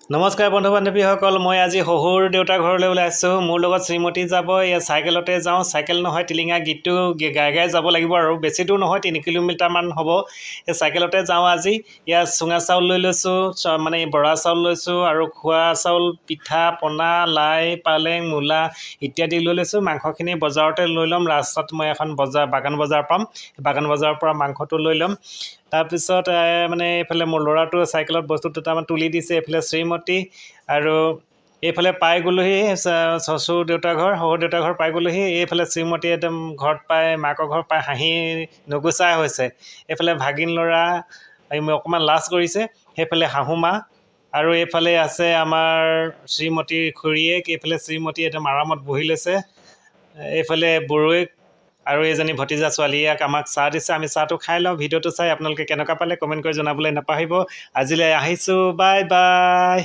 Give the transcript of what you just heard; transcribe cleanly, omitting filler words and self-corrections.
নমস্কাৰ বন্ধু বান্ধৱীসকল, মই আজি শহুৰ দেউতাৰ ঘৰলৈ ওলাই আছোঁ। মোৰ লগত শ্ৰীমতী যাব। ইয়াত চাইকেলতে যাওঁ। চাইকেল নহয়, টিলিঙা গীতটো গাই গাই যাব লাগিব আৰু বেছি দূৰ নহয়, 3 কিলোমিটাৰমান হ'ব। এই চাইকেলতে যাওঁ আজি। ইয়াত চুঙা চাউল লৈ লৈছোঁ, মানে বৰা চাউল লৈছোঁ আৰু খোৱা চাউল, পিঠা পনা, লাই পালেং, মূলা ইত্যাদি লৈ লৈছোঁ। মাংসখিনি বজাৰতে লৈ ল'ম। ৰাস্তাত মই এখন বাগান বজাৰ পাম, বাগান বজাৰৰ পৰা মাংসটো লৈ ল'ম। তাৰপিছত মানে এইফালে মোৰ ল'ৰাটো চাইকেলত বস্তু দুটামান তুলি দিছে। এইফালে শ্ৰীমতী আৰু এইফালে পাই গ'লোহি শহুৰ দেউতাৰ ঘৰ পাই গ'লোহি। এইফালে শ্ৰীমতী একদম ঘৰত পাই, মাকৰ ঘৰত পাই হাঁহি নুগুচাই হৈছে। এইফালে ভাগিন ল'ৰা অকণমান লাজ কৰিছে। সেইফালে শাহুমা আৰু এইফালে আছে আমাৰ শ্ৰীমতীৰ খুৰীয়েক। এইফালে শ্ৰীমতী একদম আৰামত বহি লৈছে। এইফালে বৰৈক আৰু এইজনী ভতিজা ছোৱালী, ইয়াক আমাক চাহ দিছে। আমি চাহটো খাই লওঁ। ভিডিঅ'টো চাই আপোনালোকে কেনেকুৱা পালে কমেণ্ট কৰি জনাবলৈ নাপাহৰিব। আজিলৈ আহিছোঁ, বাই বাই।